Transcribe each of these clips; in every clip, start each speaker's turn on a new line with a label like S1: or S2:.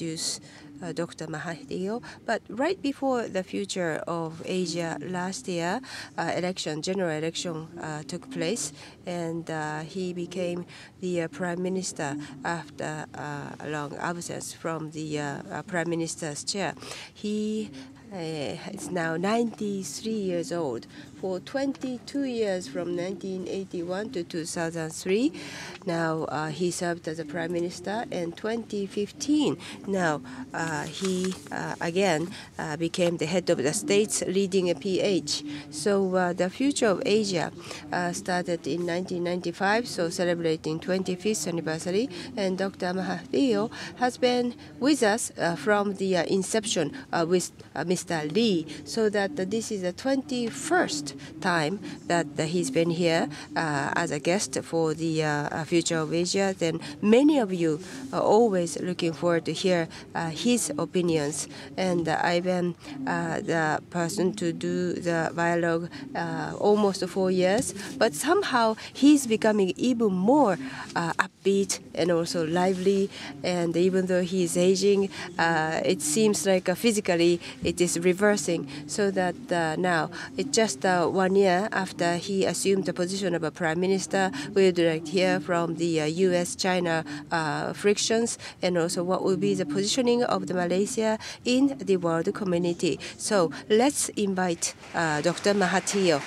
S1: introduce Dr. Mahathir. But right before the future of Asia last year, general election took place, and he became the prime minister after a long absence from the prime minister's chair. He is now 93 years old. For 22 years, from 1981 to 2003, now he served as a prime minister. In 2015, now he again became the head of the states, leading a PH. So the future of Asia started in 1995, so celebrating 25th anniversary. And Dr. Mahathir has been with us from the inception with Mr. Lee, so that this is the 21st time that he's been here as a guest for the future of Asia. Then many of you are always looking forward to hear his opinions, and I've been the person to do the dialogue almost 4 years, but somehow he's becoming even more upbeat and also lively, and even though he's aging, it seems like physically it is reversing, so that now it's just 1 year after he assumed the position of a prime minister. We would like to hear from the U.S.-China frictions, and also what will be the positioning of the Malaysia in the world community. So let's invite Dr. Mahathir.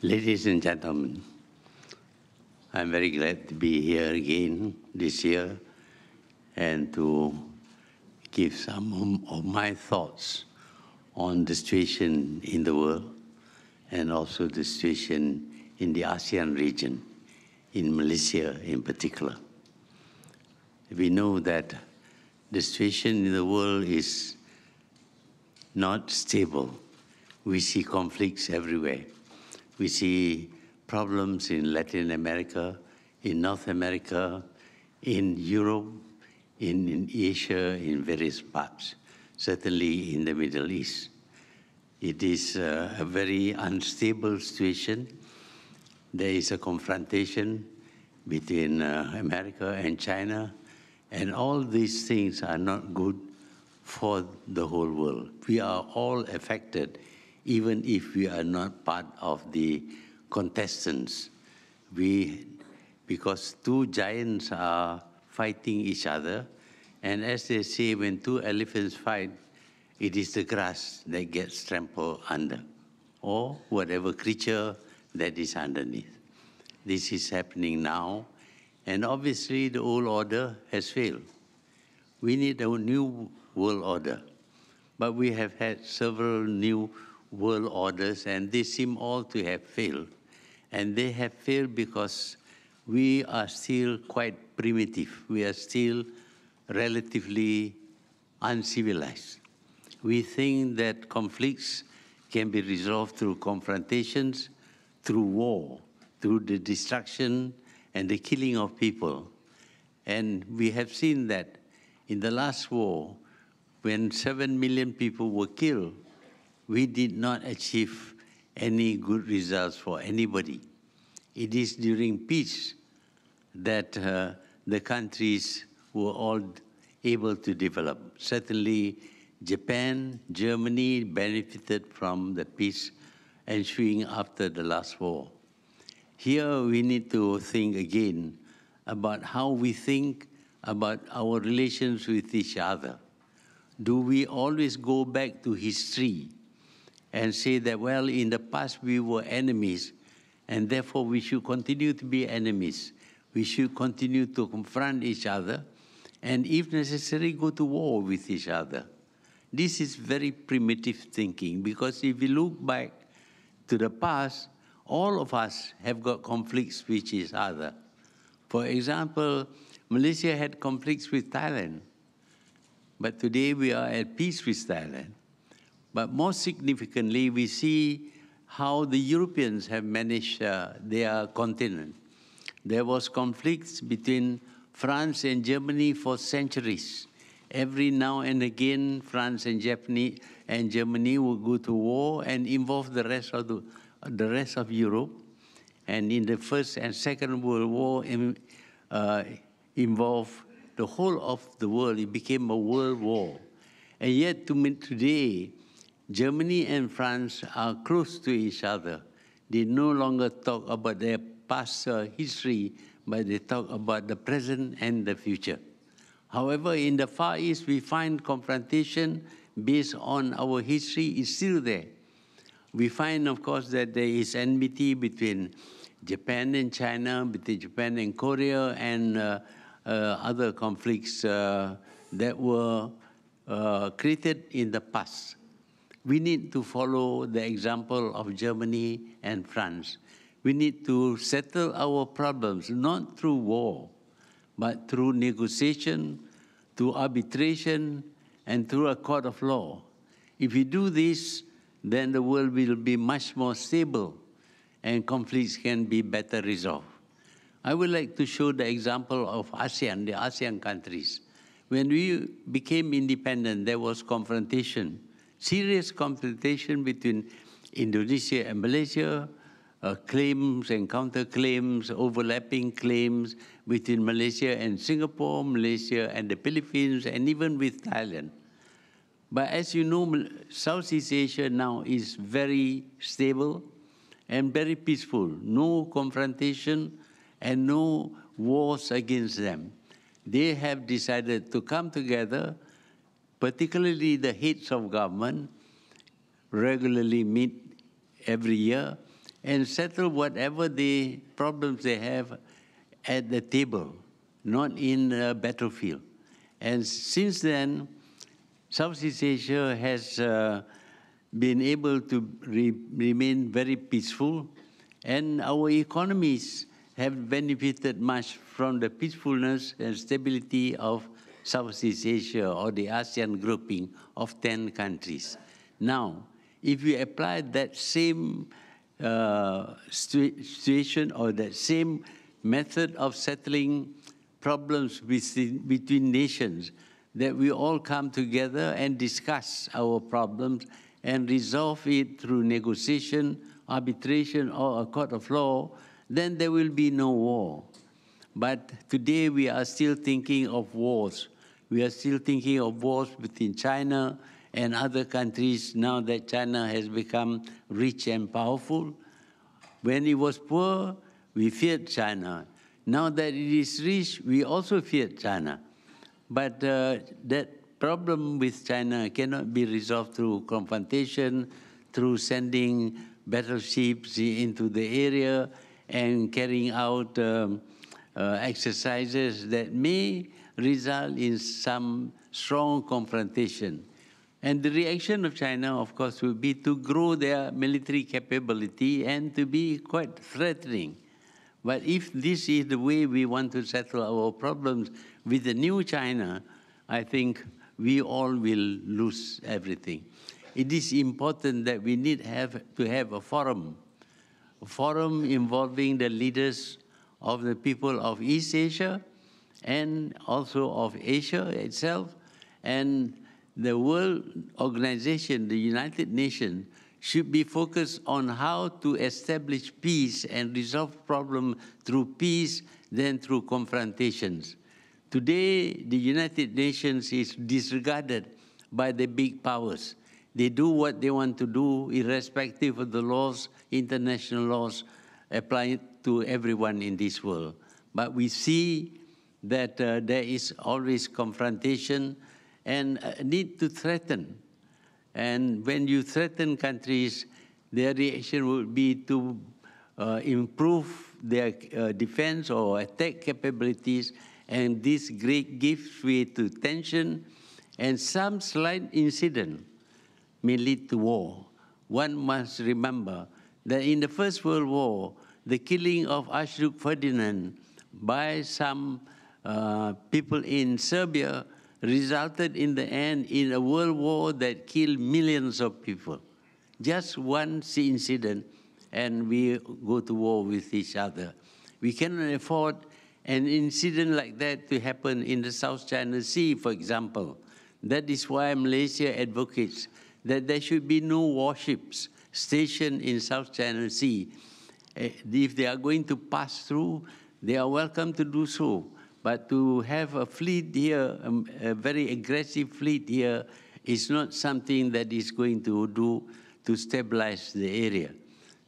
S2: Ladies and gentlemen, I'm very glad to be here again this year and to give some of my thoughts on the situation in the world and also the situation in the ASEAN region, in Malaysia in particular. We know that the situation in the world is not stable. We see conflicts everywhere. We see problems in Latin America, in North America, in Europe, in Asia, in various parts, certainly in the Middle East. It is a very unstable situation. There is a confrontation between America and China, and all these things are not good for the whole world. We are all affected, even if we are not part of the contestants. Because two giants are fighting each other, and as they say, when two elephants fight, it is the grass that gets trampled under, or whatever creature that is underneath. This is happening now, and obviously the old order has failed. We need a new world order, but we have had several new world orders, and they seem all to have failed. And they have failed because we are still quite primitive. We are still relatively uncivilized. We think that conflicts can be resolved through confrontations, through war, through the destruction and the killing of people. And we have seen that in the last war, when 7 million people were killed, we did not achieve any good results for anybody. It is during peace that the countries were all able to develop. Certainly, Japan, Germany benefited from the peace ensuing after the last war. Here we need to think again about how we think about our relations with each other. do we always go back to history and say that, well, in the past we were enemies, and therefore we should continue to be enemies. We should continue to confront each other, and if necessary, go to war with each other. This is very primitive thinking, because if you look back to the past, all of us have got conflicts with each other. For example, Malaysia had conflicts with Thailand, but today we are at peace with Thailand. But more significantly, we see how the Europeans have managed their continent. There was conflicts between France and Germany for centuries. Every now and again, France and Germany would go to war and involve the rest of Europe. And in the First and Second World War, involved the whole of the world. It became a world war. And yet, today, Germany and France are close to each other. They no longer talk about their past history, but they talk about the present and the future. However, in the Far East, we find confrontation based on our history is still there. We find, of course, that there is enmity between Japan and China, between Japan and Korea, and other conflicts that were created in the past. We need to follow the example of Germany and France. We need to settle our problems, not through war, but through negotiation, through arbitration, and through a court of law. If we do this, then the world will be much more stable, and conflicts can be better resolved. I would like to show the example of ASEAN, the ASEAN countries. When we became independent, there was confrontation, serious confrontation between Indonesia and Malaysia, claims and counterclaims, overlapping claims between Malaysia and Singapore, Malaysia and the Philippines, and even with Thailand. But as you know, Southeast Asia now is very stable and very peaceful. No confrontation and no wars against them. They have decided to come together, particularly the heads of government, regularly meet every year, and settle whatever the problems they have at the table, not in a battlefield. And since then, Southeast Asia has been able to remain very peaceful, and our economies have benefited much from the peacefulness and stability of Southeast Asia, or the ASEAN grouping of 10 countries. Now, if we apply that same situation or that same method of settling problems between nations, that we all come together and discuss our problems and resolve it through negotiation, arbitration, or a court of law, then there will be no war. But today we are still thinking of wars. We are still thinking of wars between China and other countries now that China has become rich and powerful. When it was poor, we feared China. Now that it is rich, we also fear China. But that problem with China cannot be resolved through confrontation, through sending battleships into the area and carrying out exercises that may result in some strong confrontation. And the reaction of China, of course, will be to grow their military capability and to be quite threatening. But if this is the way we want to settle our problems with the new China, I think we all will lose everything. It is important that we need to have a forum involving the leaders of the people of East Asia and also of Asia itself. And the World Organization, the United Nations, should be focused on how to establish peace and resolve problems through peace than through confrontations. Today, the United Nations is disregarded by the big powers. They do what they want to do, irrespective of the laws, international laws, apply to everyone in this world. But we see that there is always confrontation, and need to threaten. And when you threaten countries, their reaction would be to improve their defense or attack capabilities, and this gives way to tension, and some slight incident may lead to war. One must remember that in the First World War, the killing of Archduke Ferdinand by some people in Serbia resulted in the end in a world war that killed millions of people. Just one incident, and we go to war with each other. We cannot afford an incident like that to happen in the South China Sea, for example. That is why Malaysia advocates that there should be no warships stationed in South China Sea. If they are going to pass through, they are welcome to do so. But to have a fleet here, a very aggressive fleet here, is not something that is going to do to stabilize the area.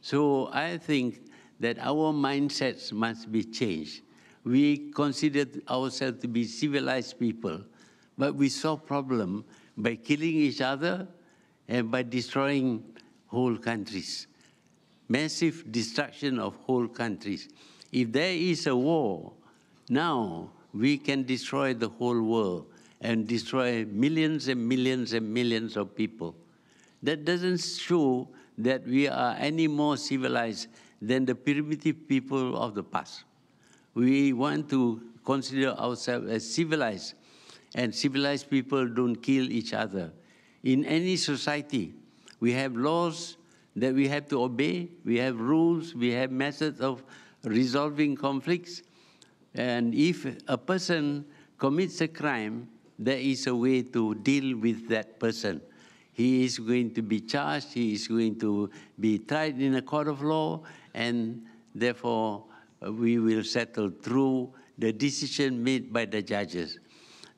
S2: So I think that our mindsets must be changed. We consider ourselves to be civilized people, but we solve problem by killing each other and by destroying whole countries. Massive destruction of whole countries. If there is a war, now we can destroy the whole world and destroy millions and millions and millions of people. That doesn't show that we are any more civilized than the primitive people of the past. We want to consider ourselves as civilized, and civilized people don't kill each other. In any society, we have laws that we have to obey, we have rules, we have methods of resolving conflicts, and if a person commits a crime, there is a way to deal with that person. He is going to be charged, he is going to be tried in a court of law, and therefore we will settle through the decision made by the judges.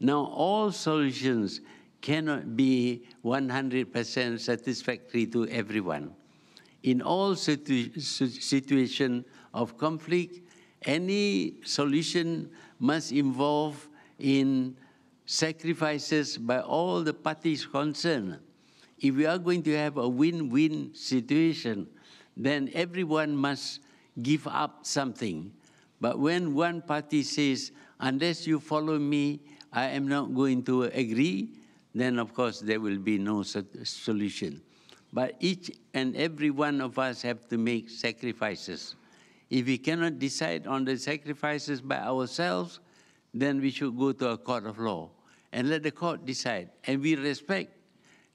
S2: Now, all solutions cannot be 100% satisfactory to everyone. In all situations of conflict, any solution must involve in sacrifices by all the parties concerned. If we are going to have a win-win situation, then everyone must give up something. But when one party says, unless you follow me, I am not going to agree, then of course there will be no solution. But each and every one of us have to make sacrifices. If we cannot decide on the sacrifices by ourselves, then we should go to a court of law and let the court decide. And we respect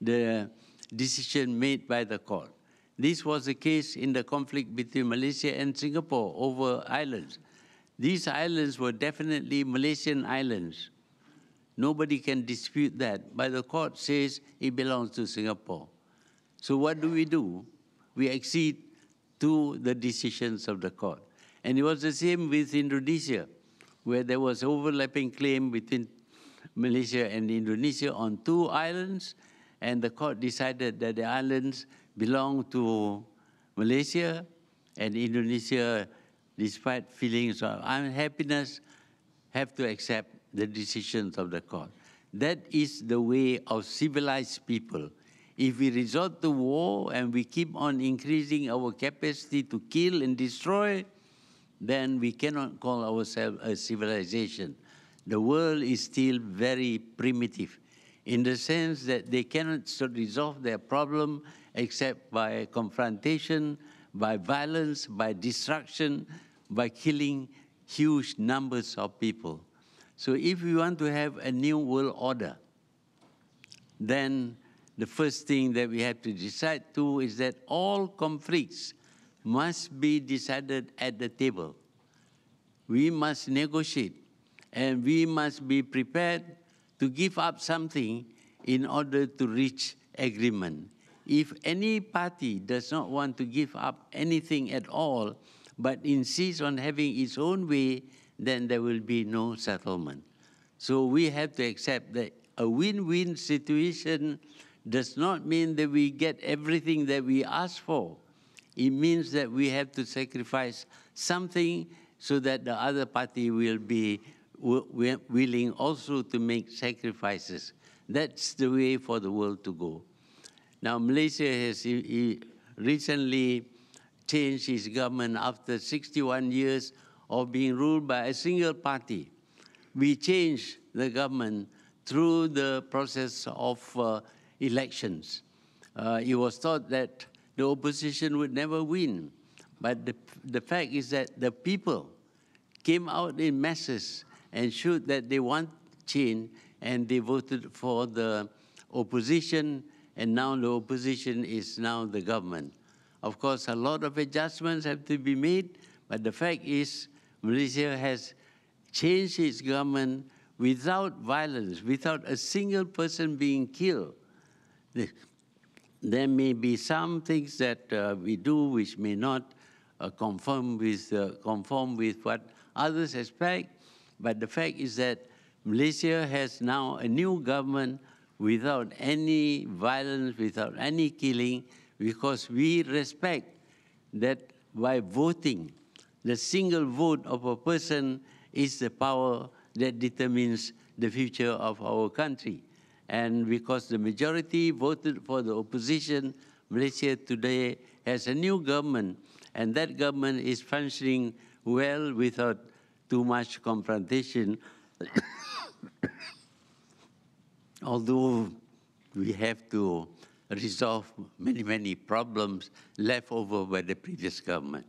S2: the decision made by the court. This was the case in the conflict between Malaysia and Singapore over islands. These islands were definitely Malaysian islands. Nobody can dispute that, but the court says it belongs to Singapore. So what do? We accede to the decisions of the court. And it was the same with Indonesia, where there was overlapping claim between Malaysia and Indonesia on 2 islands, and the court decided that the islands belong to Malaysia, and Indonesia, despite feelings of unhappiness, have to accept the decisions of the court. That is the way of civilized people. If we resort to war and we keep on increasing our capacity to kill and destroy, then we cannot call ourselves a civilization. The world is still very primitive in the sense that they cannot resolve their problem except by confrontation, by violence, by destruction, by killing huge numbers of people. So if we want to have a new world order, then the first thing that we have to decide to is that all conflicts must be decided at the table. We must negotiate, and we must be prepared to give up something in order to reach agreement. If any party does not want to give up anything at all, but insists on having its own way, then there will be no settlement. So we have to accept that a win-win situation does not mean that we get everything that we ask for. It means that we have to sacrifice something so that the other party will be willing also to make sacrifices. That's the way for the world to go. Now, Malaysia has recently changed its government after 61 years of being ruled by a single party. We changed the government through the process of elections. It was thought that the opposition would never win. But the fact is that the people came out in masses and showed that they want change, and they voted for the opposition, and now the opposition is now the government. Of course, a lot of adjustments have to be made, but the fact is Malaysia has changed its government without violence, without a single person being killed. There may be some things that we do which may not conform with what others expect, but the fact is that Malaysia has now a new government without any violence, without any killing, because we respect that by voting, the single vote of a person is the power that determines the future of our country. And because the majority voted for the opposition, Malaysia today has a new government, and that government is functioning well without too much confrontation. Although we have to resolve many, many problems left over by the previous government.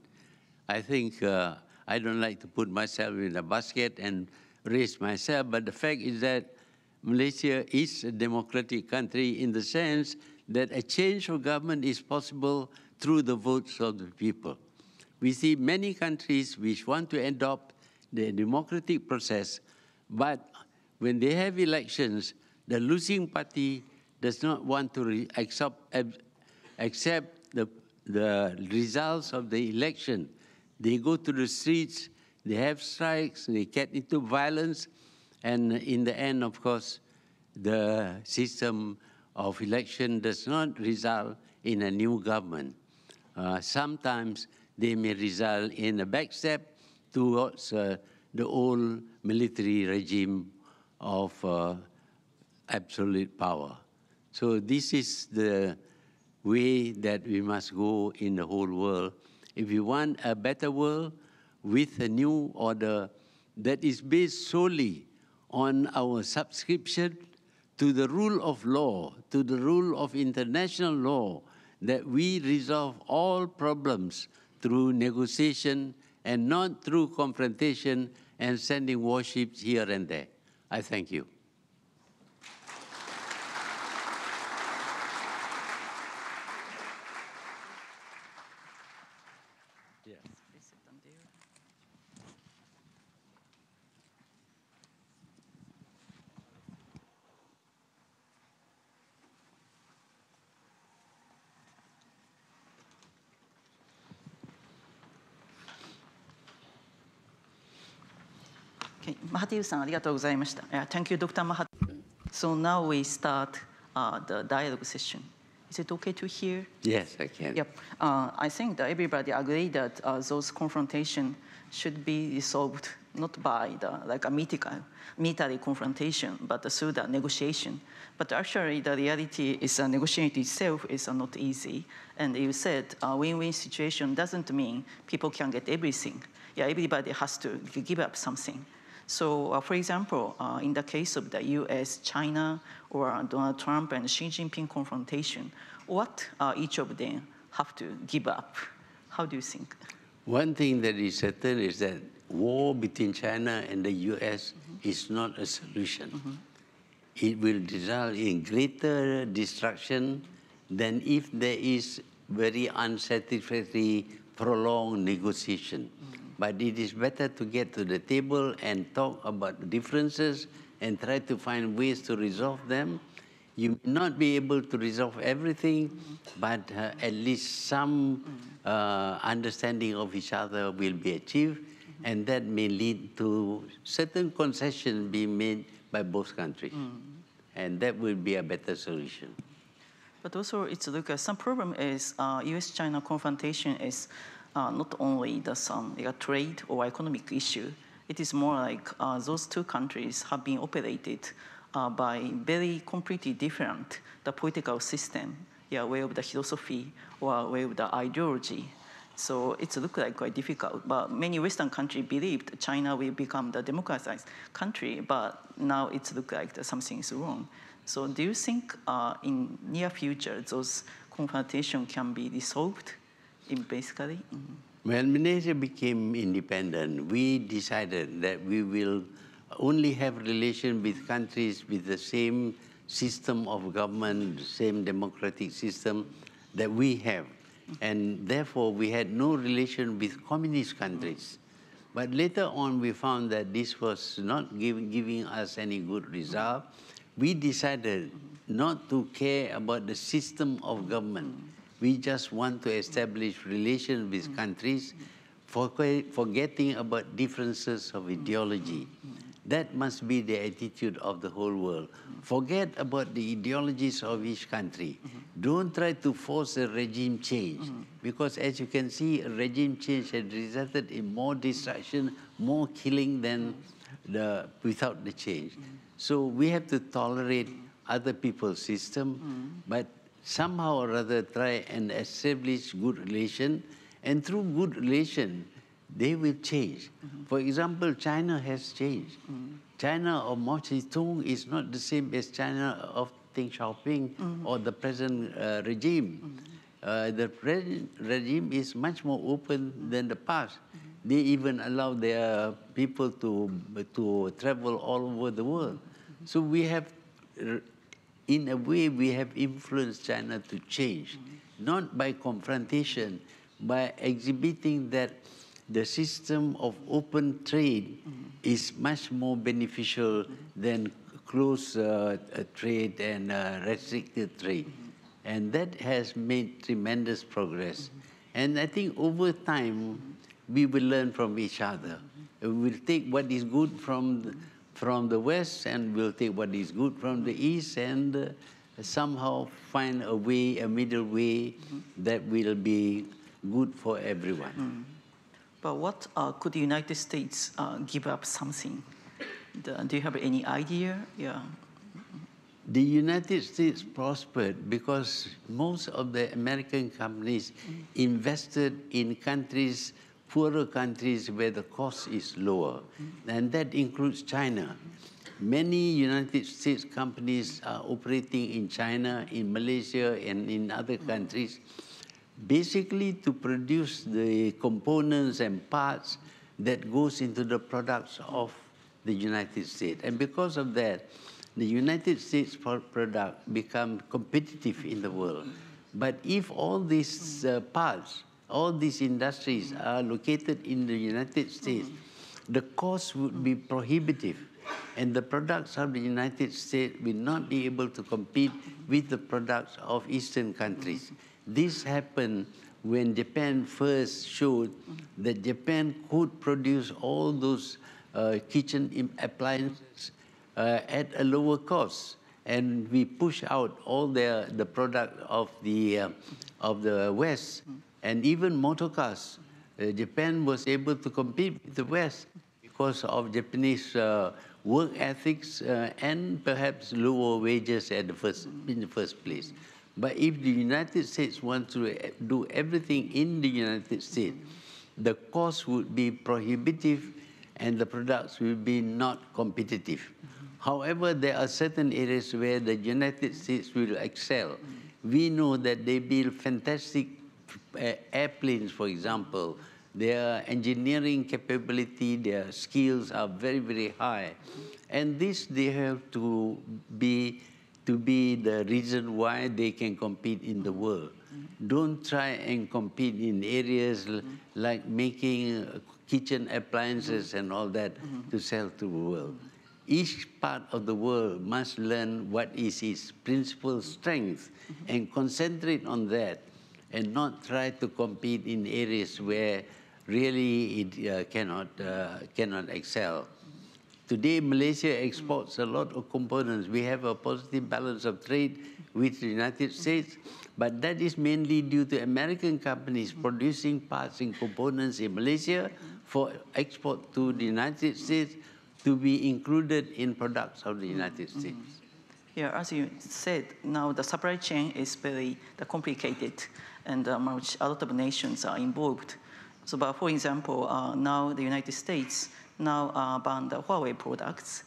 S2: I think I don't like to put myself in a basket and raise myself, but the fact is that Malaysia is a democratic country in the sense that a change of government is possible through the votes of the people. We see many countries which want to adopt the democratic process, but when they have elections, the losing party does not want to accept the results of the election. They go to the streets, they have strikes, they get into violence, and in the end, of course, the system of election does not result in a new government. Sometimes they may result in a backstep towards the old military regime of absolute power. So this is the way that we must go in the whole world. If we want a better world with a new order that is based solely on our subscription to the rule of law, to the rule of international law, that we resolve all problems through negotiation and not through confrontation and sending warships here and there. I thank you.
S3: Mahathir-san, ありがとうございました。Thank you, Dr. Mahathir. So now we start the dialogue session. Is it okay to hear?
S2: Yes, I can.
S3: Yep. I think that everybody agree that those confrontation should be resolved not by a military confrontation, but through the negotiation. But actually, the reality is negotiating itself is not easy. And you said win-win situation doesn't mean people can get everything. Yeah, everybody has to give up something. So, for example, in the case of the US, China, or Donald Trump and Xi Jinping confrontation, what each of them have to give up? How do you think?
S2: One thing that is certain is that war between China and the US is not a solution. It will result in greater destruction than if there is very unsatisfactory, prolonged negotiation. But it is better to get to the table and talk about the differences and try to find ways to resolve them. You may not be able to resolve everything, but at least some understanding of each other will be achieved, and that may lead to certain concessions being made by both countries. And that will be a better solution.
S3: But also, it's like some problem is US-China confrontation is not only some trade or economic issue. It is more like those two countries have been operated by very completely different the political system, way of the philosophy or way of the ideology. So it's looked like quite difficult. But many Western countries believed China will become the democratized country, but now it's looked like something is wrong. So do you think in near future those confrontations can be resolved in basically?
S2: When Malaysia became independent, we decided that we will only have relations with countries with the same system of government, same democratic system that we have. And therefore, we had no relation with communist countries. But later on, we found that this was not giving us any good result. We decided not to care about the system of government. We just want to establish relations with countries, forgetting about differences of ideology. That must be the attitude of the whole world. Forget about the ideologies of each country. Don't try to force a regime change, because as you can see, a regime change has resulted in more destruction, more killing than without the change. So we have to tolerate other people's system, but somehow or other try and establish good relation, and through good relation, they will change. For example, China has changed. China of Mao Zedong is not the same as China of Deng Xiaoping or the present regime. The present regime is much more open than the past. They even allow their people to travel all over the world. So we have, in a way, we have influenced China to change, not by confrontation, by exhibiting that the system of open trade is much more beneficial than closed trade and restricted trade. And that has made tremendous progress. And I think over time, we will learn from each other. We'll take what is good from the West, and we'll take what is good from the East, and somehow find a way, a middle way that will be good for everyone.
S3: But what could the United States give up something? Do you have any idea? Yeah.
S2: The United States prospered because most of the American companies invested in countries, poorer countries where the cost is lower, and that includes China. Many United States companies are operating in China, in Malaysia, and in other countries, basically to produce the components and parts that goes into the products of the United States. And because of that, the United States product become competitive in the world. But if all these parts, all these industries are located in the United States, the cost would be prohibitive. And the products of the United States will not be able to compete with the products of Eastern countries. This happened when Japan first showed that Japan could produce all those kitchen appliances at a lower cost, and we push out all the product of the West, and even motor cars. Japan was able to compete with the West because of Japanese work ethics and perhaps lower wages in the first place. But if the United States wants to do everything in the United States, the cost would be prohibitive and the products will be not competitive. However, there are certain areas where the United States will excel. We know that they build fantastic airplanes, for example. Their engineering capability, their skills are very, very high. And this they have to be the reason why they can compete in the world. Don't try and compete in areas like making kitchen appliances and all that to sell to the world. Each part of the world must learn what is its principal strength and concentrate on that, and not try to compete in areas where really it cannot excel. Today, Malaysia exports a lot of components. We have a positive balance of trade with the United States, but that is mainly due to American companies producing parts and components in Malaysia for export to the United States, to be included in products of the United States.
S3: Yeah, as you said, now the supply chain is very complicated, and a lot of nations are involved. So, but for example, now the United States now ban the Huawei products,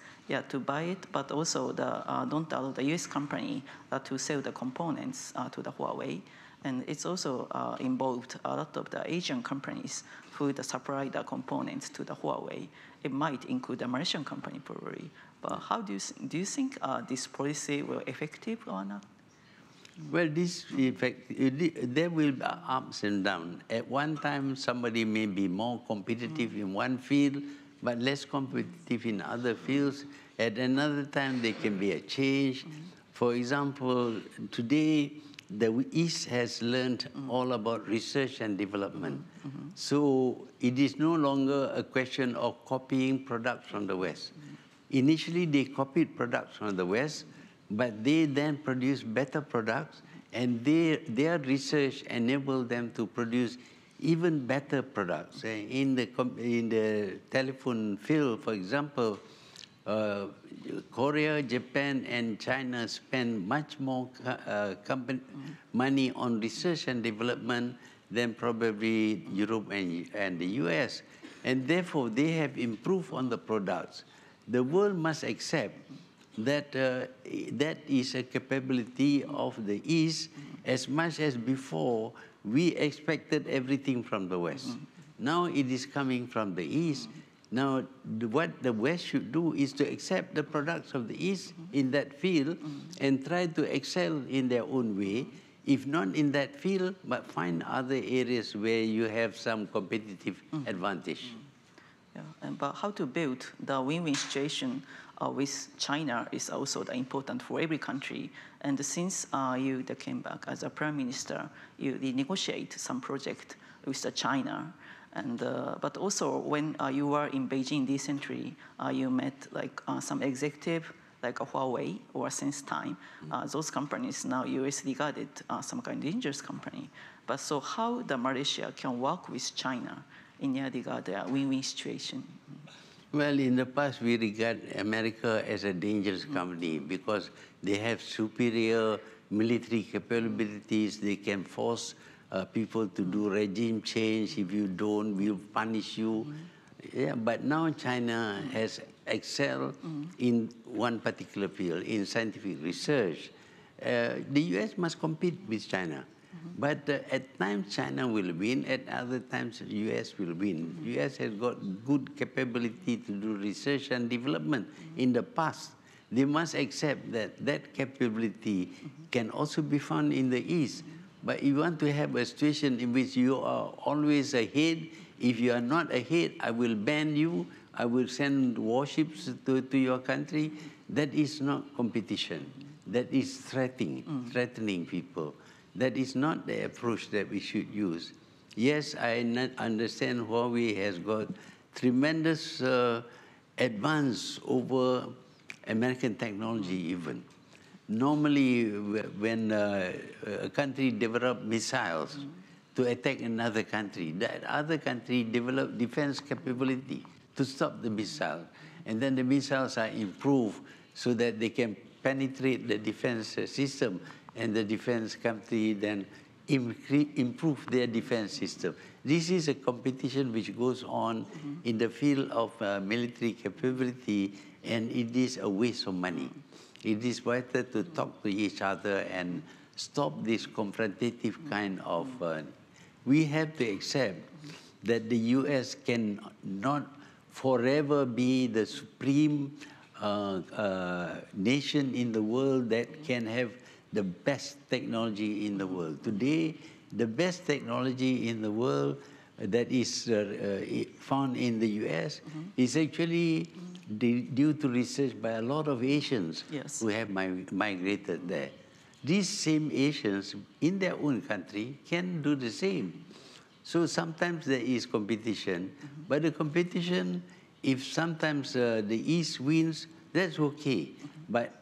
S3: to buy it, but also don't allow the U.S. company to sell the components to the Huawei. And it's also involved a lot of the Asian companies who supply the components to the Huawei. It might include the Malaysian company probably. But how do you think this policy will effective or not?
S2: Well, there will be ups and downs. At one time, somebody may be more competitive in one field, but less competitive in other fields. At another time, there can be a change. For example, today, the East has learned all about research and development. So it is no longer a question of copying products from the West. Initially, they copied products from the West, but they then produced better products, and their research enabled them to produce even better products. In the telephone field, for example, Korea, Japan, and China spend much more money on research and development than probably Europe and the US. And therefore, they have improved on the products. The world must accept that that is a capability of the East as much as before we expected everything from the West. Now it is coming from the East. Now, what the West should do is to accept the products of the East in that field and try to excel in their own way. If not in that field, but find other areas where you have some competitive advantage.
S3: Yeah, but how to build the win-win situation with China is also important for every country. And since you came back as a prime minister, you negotiate some project with China. And but also when you were in Beijing recently, you met some executive like a Huawei or SenseTime. Those companies now US regarded some kind of dangerous company. But so how the Malaysia can work with China in your regard win-win situation?
S2: Well, in the past, we regard America as a dangerous company because they have superior military capabilities. They can force people to do regime change. If you don't, we'll punish you. Yeah, but now China has excelled in one particular field, in scientific research. The US must compete with China. But at times China will win, at other times the US will win. US has got good capability to do research and development in the past. They must accept that that capability can also be found in the East. But you want to have a situation in which you are always ahead. If you are not ahead, I will ban you. I will send warships to your country. That is not competition. That is threatening people. That is not the approach that we should use. Yes, I understand Huawei has got tremendous advance over American technology even. Normally, when a country develops missiles to attack another country, that other country develops defense capability to stop the missile. And then the missiles are improved so that they can penetrate the defense system, and the defense country then improve their defense system. This is a competition which goes on in the field of military capability, and it is a waste of money. It is better to talk to each other and stop this confrontative kind of... we have to accept that the US cannot forever be the supreme nation in the world that can have the best technology in the world. Today, the best technology in the world that is found in the US is actually due to research by a lot of Asians who have migrated there. These same Asians in their own country can do the same. So sometimes there is competition, but the competition, if sometimes the East wins, that's okay. But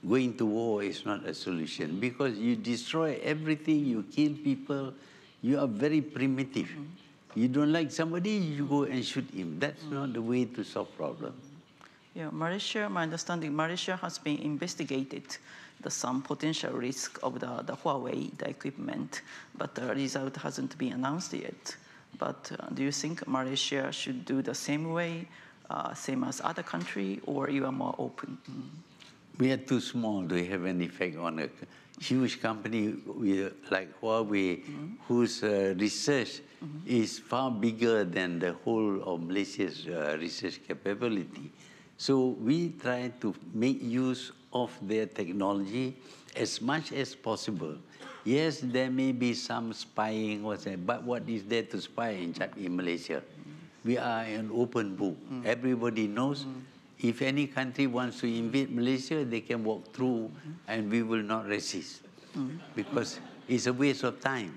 S2: going to war is not a solution because you destroy everything, you kill people, you are very primitive. You don't like somebody, you go and shoot him. That's not the way to solve problems.
S3: Yeah, Malaysia, my understanding, Malaysia has been investigated some potential risk of the Huawei, the equipment, but the result hasn't been announced yet. But do you think Malaysia should do the same way, same as other country, or you are more open?
S2: We are too small to have an effect on a huge company like Huawei, whose research is far bigger than the whole of Malaysia's research capability. So we try to make use of their technology as much as possible. Yes, there may be some spying, but what is there to spy in Malaysia? We are an open book. Everybody knows. If any country wants to invade Malaysia, they can walk through and we will not resist because it's a waste of time.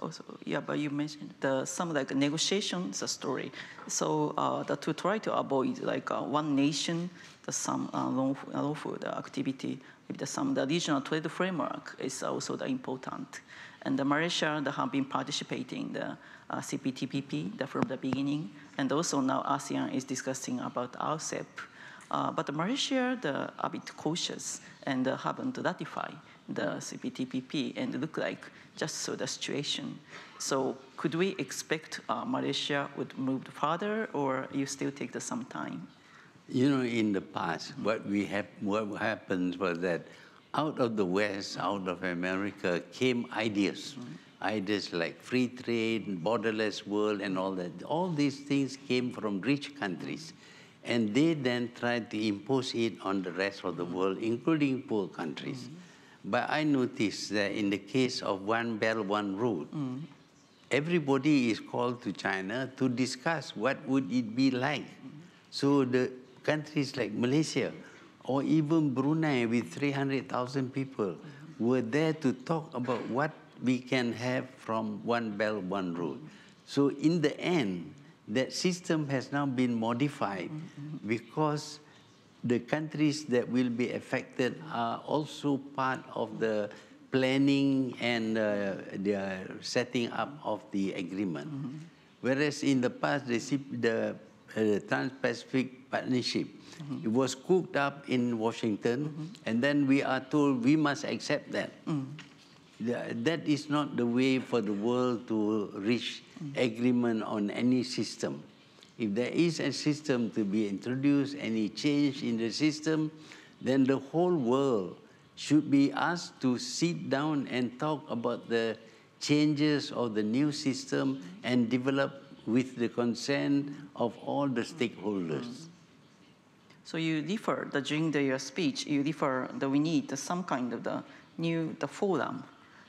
S3: Also, yeah, but you mentioned some like negotiations story. So to try to avoid like one nation, some lawful activity with the regional trade framework is also important. And Malaysia have been participating the CPTPP from the beginning, and also now ASEAN is discussing about RCEP. But Malaysia a bit cautious and haven't ratified the CPTPP and look like just so the situation. So could we expect Malaysia would move further, or you still take some time?
S2: You know, in the past, what happened was that out of the West, out of America, came ideas. Ideas like free trade, borderless world, and all that. All these things came from rich countries. And they then tried to impose it on the rest of the world, including poor countries. But I noticed that in the case of One Belt, One Road, everybody is called to China to discuss what would it be like. So the countries like Malaysia or even Brunei with 300,000 people were there to talk about what we can have from One Belt, One Road. So in the end, that system has now been modified because the countries that will be affected are also part of the planning and the setting up of the agreement. Whereas in the past, the Trans-Pacific Partnership, it was cooked up in Washington, and then we are told we must accept that. That is not the way for the world to reach agreement on any system. If there is a system to be introduced, any change in the system, then the whole world should be asked to sit down and talk about the changes of the new system and develop with the consent of all the stakeholders.
S3: So you refer, during your speech, you refer that we need some kind of the forum,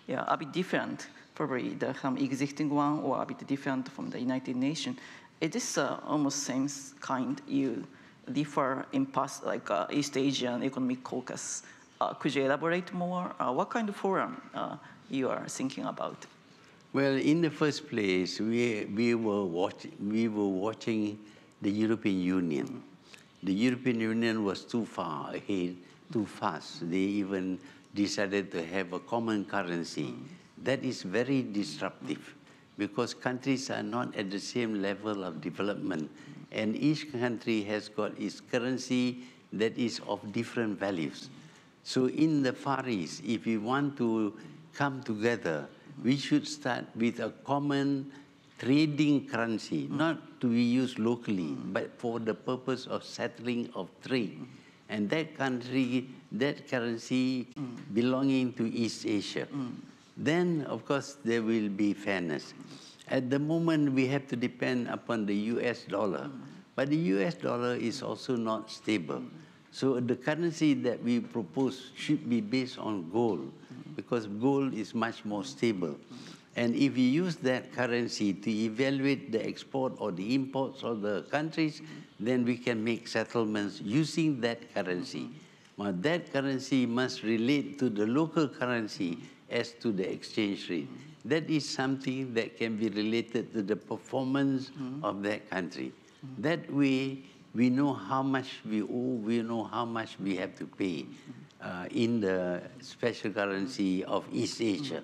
S3: yeah, a bit different, probably some existing one or a bit different from the United Nations. It is almost same kind you refer in past, like East Asian Economic Caucus. Could you elaborate more? What kind of forum you are thinking about?
S2: Well, in the first place, we were watching the European Union. The European Union was too far ahead, too fast. They even decided to have a common currency. That is very disruptive because countries are not at the same level of development, and each country has got its currency that is of different values. So in the Far East, if we want to come together, we should start with a common trading currency, not to be used locally, but for the purpose of settling of trade. And that currency belonging to East Asia. Then, of course, there will be fairness. At the moment, we have to depend upon the US dollar. But the US dollar is also not stable. So the currency that we propose should be based on gold, because gold is much more stable. And if we use that currency to evaluate the export or the imports of the countries, then we can make settlements using that currency. But that currency must relate to the local currency as to the exchange rate. That is something that can be related to the performance of that country. That way, we know how much we owe, we know how much we have to pay in the special currency of East Asia.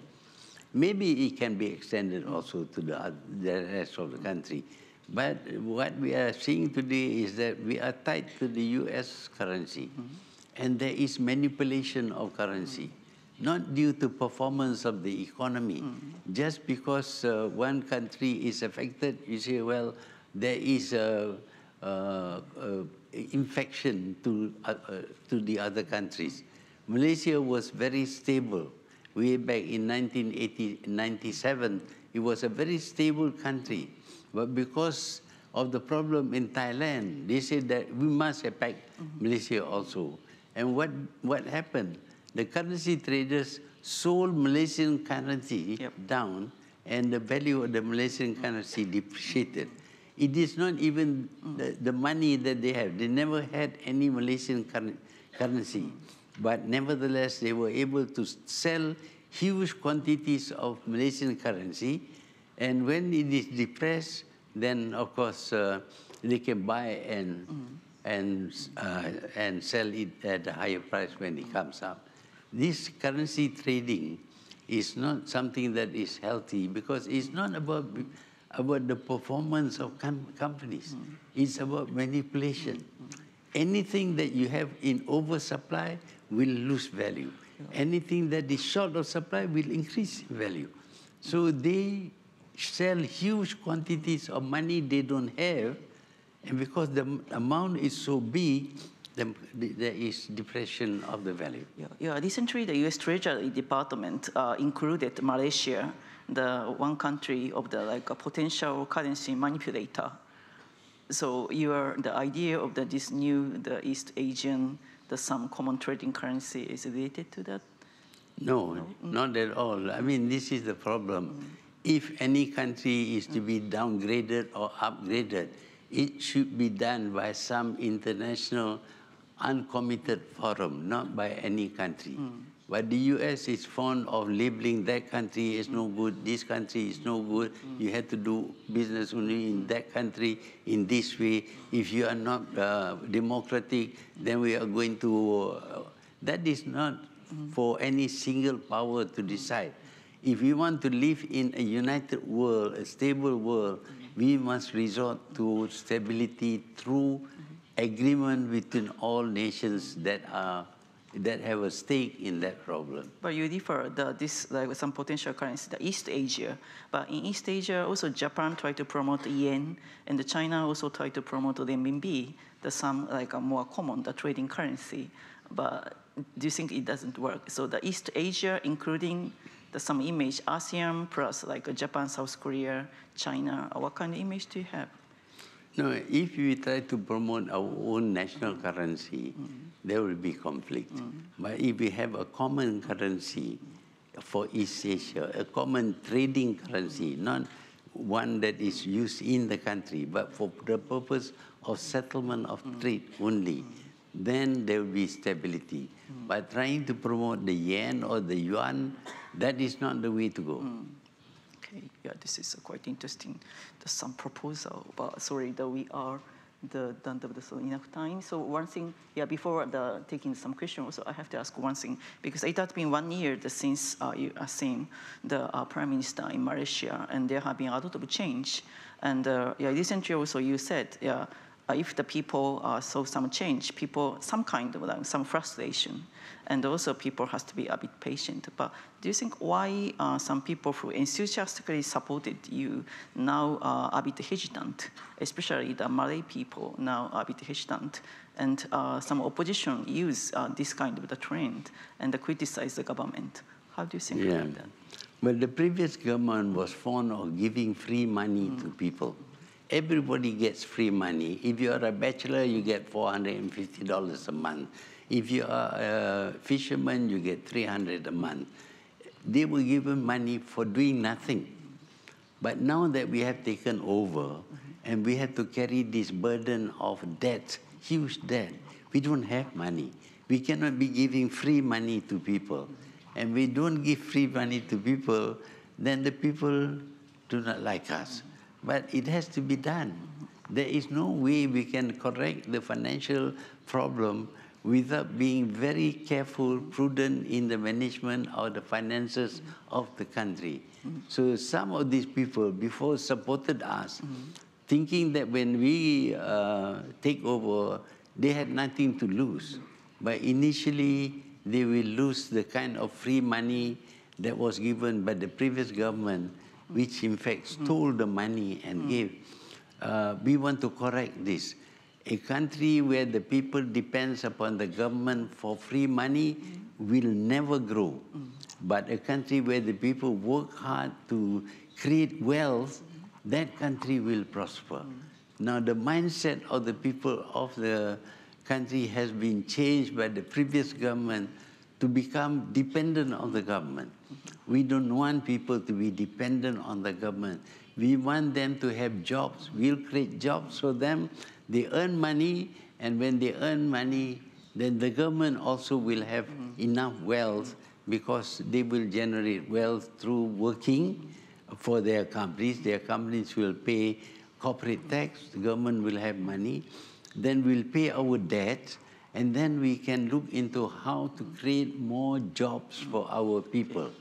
S2: Maybe it can be extended also to the rest of the country. But what we are seeing today is that we are tied to the US currency, and there is manipulation of currency, not due to performance of the economy. Just because one country is affected, you say, well, there is a infection to the other countries. Malaysia was very stable. Way back in 1997, it was a very stable country. But because of the problem in Thailand, they said that we must attack Malaysia also. And what happened? The currency traders sold Malaysian currency down, and the value of the Malaysian currency depreciated. It is not even the money that they have. They never had any Malaysian currency. But nevertheless, they were able to sell huge quantities of Malaysian currency. And when it is depressed, then of course they can buy and sell it at a higher price when it comes up. This currency trading is not something that is healthy, because it's not about the performance of companies. It's about manipulation. Anything that you have in oversupply will lose value. Anything that is short of supply will increase value. So they sell huge quantities of money they don't have, and because the amount is so big, there is depression of the value.
S3: Recently, the U.S. Treasury Department included Malaysia, the one country of the a potential currency manipulator. So the idea of this new East Asian, some common trading currency is related to that?
S2: No, not at all. I mean, this is the problem. If any country is to be downgraded or upgraded, it should be done by some international uncommitted forum, not by any country. But the US is fond of labeling that country as no good, this country is no good, you have to do business only in that country in this way. If you are not democratic, then we are going to... that is not for any single power to decide. If we want to live in a united world, a stable world, we must resort to stability through agreement between all nations that have a stake in that problem.
S3: But you refer this some potential currency, the East Asia. But in East Asia, also Japan tried to promote yen, and China also tried to promote renminbi, some a more common trading currency. But do you think it doesn't work? So the East Asia, including some image, ASEAN plus Japan, South Korea, China, what kind of image do you have?
S2: No, if we try to promote our own national currency, there will be conflict. But if we have a common currency for East Asia, a common trading currency, not one that is used in the country, but for the purpose of settlement of trade only, then there will be stability. But trying to promote the yen or the yuan, that is not the way to go.
S3: Okay, this is quite interesting. There's some proposal, but sorry that we are done with enough time. So one thing, before taking some questions, also I have to ask one thing, because it has been 1 year since you are seeing the Prime Minister in Malaysia, and there have been a lot of change. And recently also you said, if the people saw some change, some kind of some frustration, and also people has to be a bit patient. But do you think why some people who enthusiastically supported you now are a bit hesitant, especially the Malay people now are a bit hesitant, and some opposition use this kind of the trend and criticize the government? How do you think about that?
S2: Well, the previous government was fond of giving free money to people. Everybody gets free money. If you are a bachelor, you get $450 a month. If you are a fisherman, you get $300 a month. They were given money for doing nothing. But now that we have taken over, and we have to carry this burden of debt, huge debt, we don't have money. We cannot be giving free money to people. And we don't give free money to people, then the people do not like us. But it has to be done. There is no way we can correct the financial problem without being very careful, prudent in the management of the finances of the country. So some of these people before supported us, thinking that when we take over, they had nothing to lose. But initially, they will lose the kind of free money that was given by the previous government, which in fact stole the money and gave. We want to correct this. A country where the people depends upon the government for free money will never grow. But a country where the people work hard to create wealth, that country will prosper. Now the mindset of the people of the country has been changed by the previous government to become dependent on the government. We don't want people to be dependent on the government. We want them to have jobs. We'll create jobs for them. They earn money, and when they earn money, then the government also will have enough wealth because they will generate wealth through working for their companies. Their companies will pay corporate tax. The government will have money. Then we'll pay our debt, and then we can look into how to create more jobs for our people.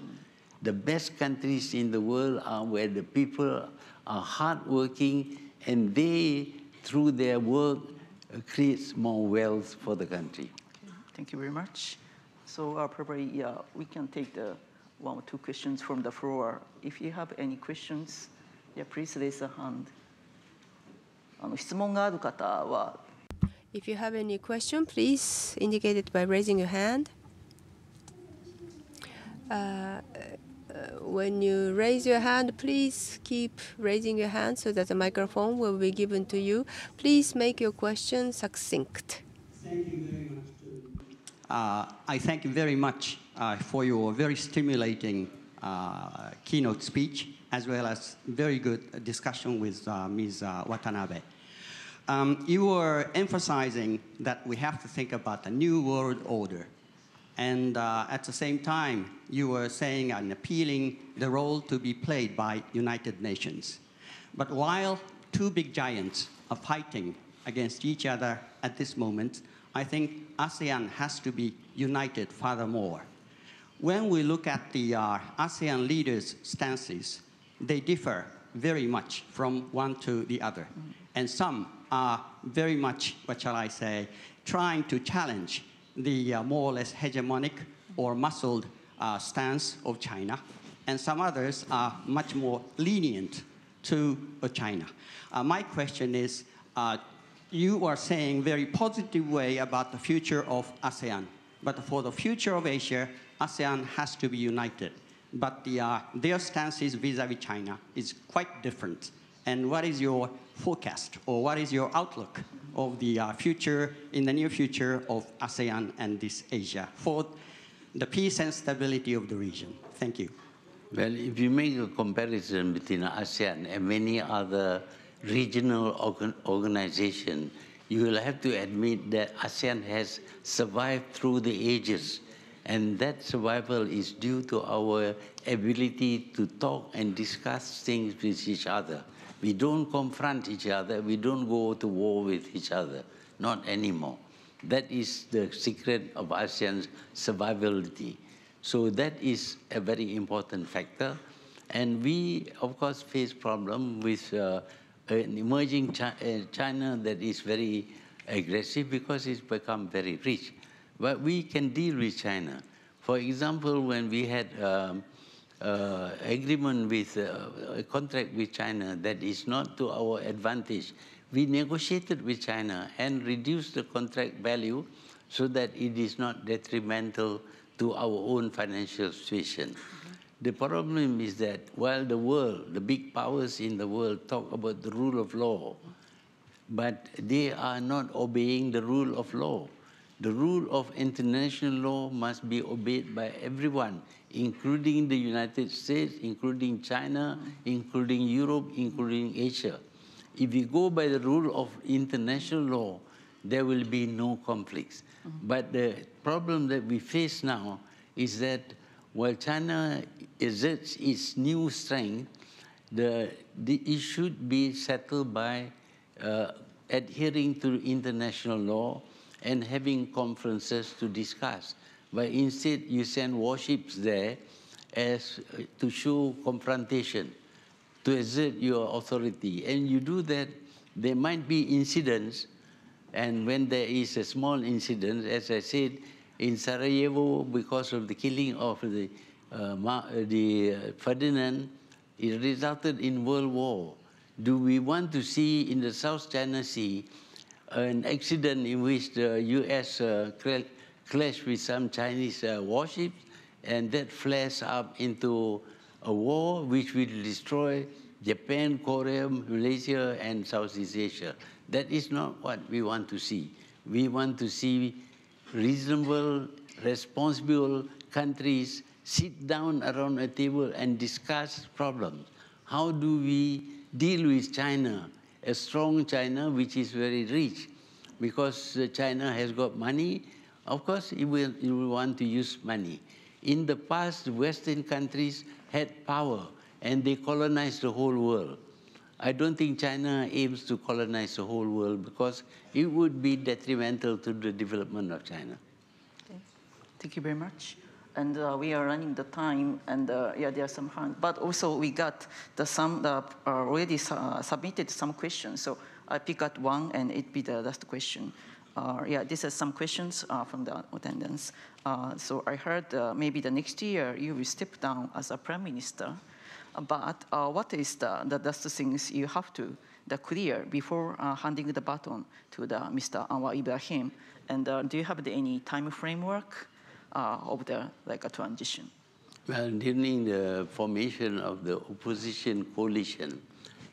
S2: The best countries in the world are where the people are hardworking, and they, through their work, creates more wealth for the country.
S3: Thank you very much. So probably we can take the 1 or 2 questions from the floor. If you have any questions, please raise a hand. 質問がある方は
S1: If you have any question, please indicate it by raising your hand. When you raise your hand, please keep raising your hand so that the microphone will be given to you. Please make your question succinct.
S4: Thank you very much. I thank you very much for your very stimulating keynote speech, as well as very good discussion with Ms. Watanabe. You were emphasizing that we have to think about the new world order. And at the same time, you were saying and appealing the role to be played by United Nations. But while 2 big giants are fighting against each other at this moment, I think ASEAN has to be united furthermore. When we look at the ASEAN leaders' stances, they differ very much from one to the other. And some are very much, what shall I say, trying to challenge the more or less hegemonic or muscled stance of China. And some others are much more lenient to China. My question is, you are saying very positive way about the future of ASEAN. But for the future of Asia, ASEAN has to be united. But their stances vis-a-vis China is quite different. And what is your forecast, or what is your outlook of the future, in the near future, of ASEAN and this Asia for the peace and stability of the region? Thank you.
S2: Well, if you make a comparison between ASEAN and many other regional organizations, you will have to admit that ASEAN has survived through the ages. And that survival is due to our ability to talk and discuss things with each other. We don't confront each other. We don't go to war with each other. Not anymore. That is the secret of ASEAN's survivability. So that is a very important factor. And we, of course, face problem with an emerging China that is very aggressive because it's become very rich. But we can deal with China. For example, when we had agreement with a contract with China that is not to our advantage, we negotiated with China and reduced the contract value so that it is not detrimental to our own financial situation. The problem is that while the world, the big powers in the world talk about the rule of law, but they are not obeying the rule of law. The rule of international law must be obeyed by everyone, including the United States, including China, including Europe, including Asia. If we go by the rule of international law, there will be no conflicts. But the problem that we face now is that while China exerts its new strength, it should be settled by adhering to international law and having conferences to discuss. But instead, you send warships there as to show confrontation. to exert your authority. And you do that, there might be incidents, and when there is a small incident, as I said, in Sarajevo, because of the killing of the Ferdinand, it resulted in World War. Do we want to see in the South China Sea an accident in which the US clashed with some Chinese warships, and that flares up into a war which will destroy Japan, Korea, Malaysia, and Southeast Asia? That is not what we want to see. We want to see reasonable, responsible countries sit down around a table and discuss problems. How do we deal with China, a strong China which is very rich? Because China has got money, of course it will want to use money. In the past, Western countries had power and they colonized the whole world. I don't think China aims to colonize the whole world because it would be detrimental to the development of China.
S3: Okay. Thank you very much. And we are running the time, and yeah, there are some hands. But also we got already submitted some questions. So I pick out one, and it be the last question. Yeah, this is some questions from the attendants. So I heard maybe the next year you will step down as a prime minister. But what is that's the things you have to clear before handing the baton to Mr. Anwar Ibrahim? And do you have any time framework of the a transition?
S2: Well, during the formation of the opposition coalition,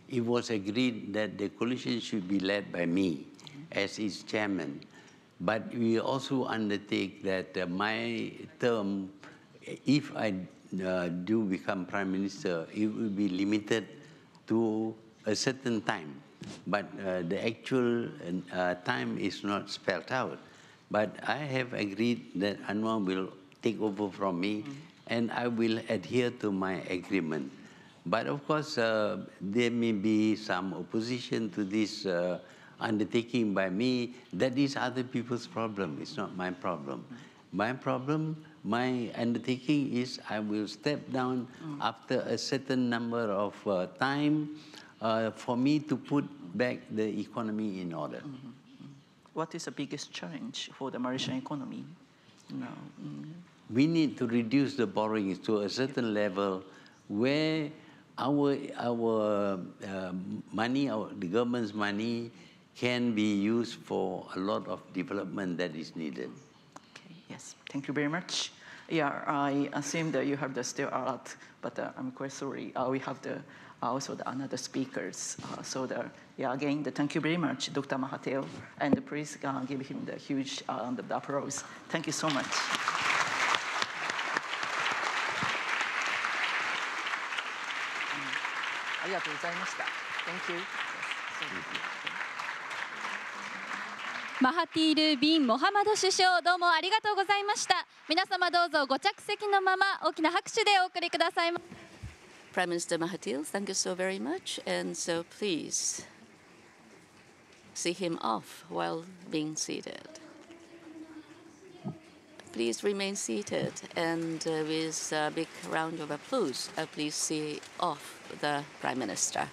S2: it was agreed that the coalition should be led by me as its chairman. But we also undertake that my term, if I do become prime minister, it will be limited to a certain time. But the actual time is not spelled out. But I have agreed that Anwar will take over from me, and I will adhere to my agreement. But of course, there may be some opposition to this undertaking by me. That is other people's problem. It's not my problem. My problem, my undertaking is I will step down after a certain number of time for me to put back the economy in order.
S3: What is the biggest challenge for the Malaysian economy now?
S2: We need to reduce the borrowings to a certain level where our money, the government's money, can be used for a lot of development that is needed.
S3: Okay, yes, thank you very much. Yeah, I assume that you have still a lot, but I'm quite sorry. We have also the another speakers. Yeah, again, thank you very much, Dr. Mahathir, and please give him the huge round of applause. Thank you so much. Thank you.
S5: マハティール・ビン・モハマド首相、どうもありがとうございました。皆様どうぞご着席のまま大きな拍手でお送りください。
S6: Prime Minister Mahathir, thank you so very much, and so please see him off while being seated. Please remain seated, and with a big round of applause, please see off the Prime Minister.